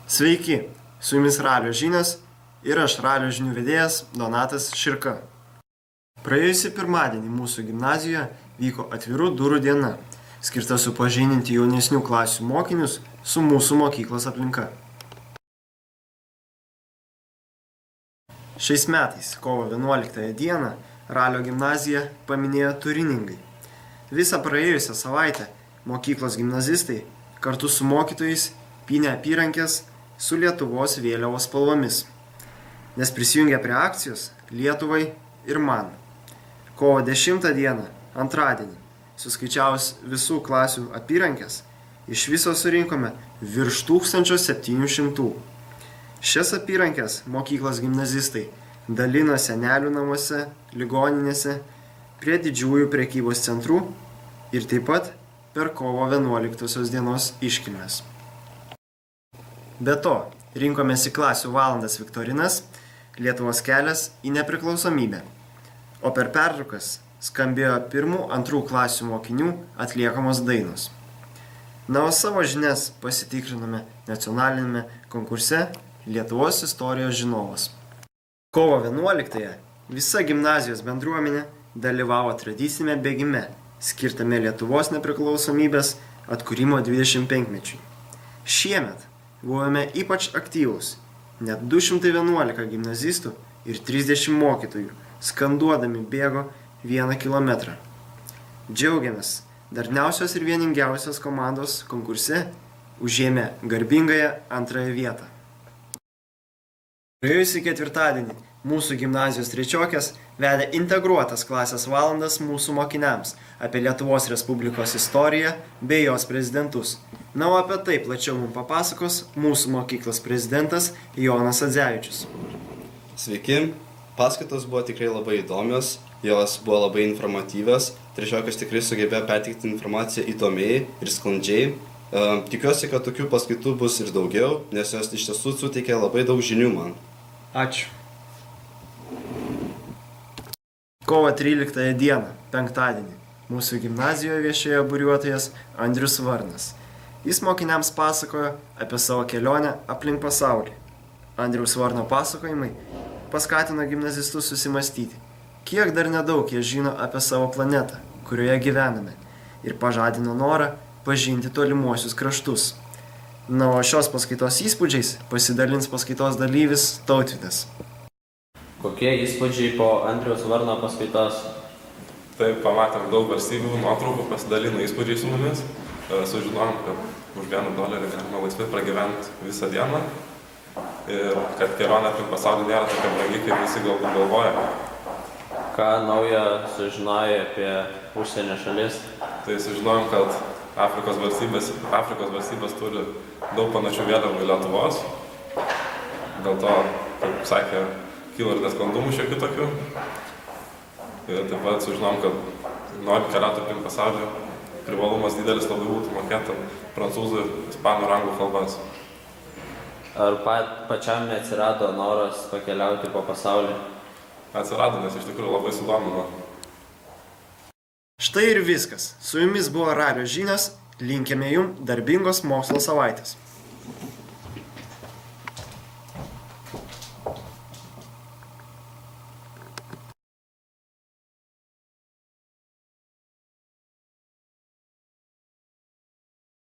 Sveiki, su jumis Ralio žinios ir aš Ralio žinių vedėjas Donatas Širka. Praėjusį pirmadienį mūsų gimnazijoje vyko atvirų durų diena, skirta supažindinti jaunesnių klasių mokinius su mūsų mokyklos aplinka. Šiais metais, kovo 11 dieną, Ralio gimnazija paminėjo turiningai. Visą praėjusią savaitę mokyklos gimnazistai kartu su mokytojais pynė apyrankes su Lietuvos vėliavos spalvomis, nes prisijungė prie akcijos Lietuvai ir man. Kovo 10 dieną, antradienį, suskaičiavus visų klasių apyrankes, iš viso surinkome virš 1700. Šias apyrankes mokyklos gimnazistai dalino senelių namuose, ligoninėse, prie didžiųjų prekybos centrų ir taip pat per kovo 11 dienos iškilmes. Be to, rinkomės į klasių valandas viktorinas Lietuvos kelias į nepriklausomybę, o per pertraukas skambėjo 1-2 klasių mokinių atliekamos dainos. O savo žinias pasitikrinome nacionalinėme konkurse Lietuvos istorijos žinovas. Kovo 11-ąją visa gimnazijos bendruomenė dalyvavo tradicinėme bėgime, skirtame Lietuvos nepriklausomybės atkūrimo 25-mečiui. Šiemet buvome ypač aktyvūs, net 211 gimnazistų ir 30 mokytojų, skanduodami bėgo 1 kilometrą. Džiaugiamės, darniausios ir vieningiausios komandos konkurse užėmė garbingąją 2 vietą. Praėjusį ketvirtadienį mūsų gimnazijos trečiokės vedė integruotas klasės valandas mūsų mokiniams apie Lietuvos Respublikos istoriją bei jos prezidentus. O apie tai plačiau mums papasakos mūsų mokyklos prezidentas Jonas Adzevičius. Sveiki, paskaitos buvo tikrai labai įdomios, jos buvo labai informatyvios, trečiokas tikrai sugebėjo perteikti informaciją įdomiai ir sklandžiai. Tikiuosi, kad tokių paskaitų bus ir daugiau, nes jos iš tiesų suteikia labai daug žinių man. Ačiū. Kovo 13 dieną, penktadienį, mūsų gimnazijoje viešėjo buriuotojas Andrius Varnas. Jis mokiniams pasakojo apie savo kelionę aplink pasaulį. Andriaus Varno pasakojimai paskatino gimnazistus susimastyti, kiek dar nedaug jie žino apie savo planetą, kurioje gyvename, ir pažadino norą pažinti tolimuosius kraštus. O šios paskaitos įspūdžiais pasidalins paskaitos dalyvis Tautvydas. Kokie įspūdžiai po Andriaus Varno paskaitos? Taip, pamatėm daug valstybių nuotraukų, pasidalino įspūdžiai su mumis. Sužinojom, kad už $1 galima laisvai pragyventi visą dieną ir kad kelionė aplink pasaulį nėra tokia brangi, kaip visi galbūt galvoja. Ką naujo sužinojai apie užsienio šalis? Tai sužinojom, kad Afrikos valstybės turi daug panašių vėliavų į Lietuvos. Dėl to, kaip sakė, kyla ir nesklandumų šiek tiek tokių. Ir taip pat sužinom, kad norint keliauti aplink pasaulį, privalumas didelis labai būtų mokėti prancūzų ir ispanų ir anglų kalbas. Ar pačiam neatsirado noras pakeliauti po pasaulį? Atsirado, nes iš tikrųjų labai sudomino. Štai ir viskas. Su jumis buvo Ralio žinios. Linkime jums darbingos mokslo savaitės.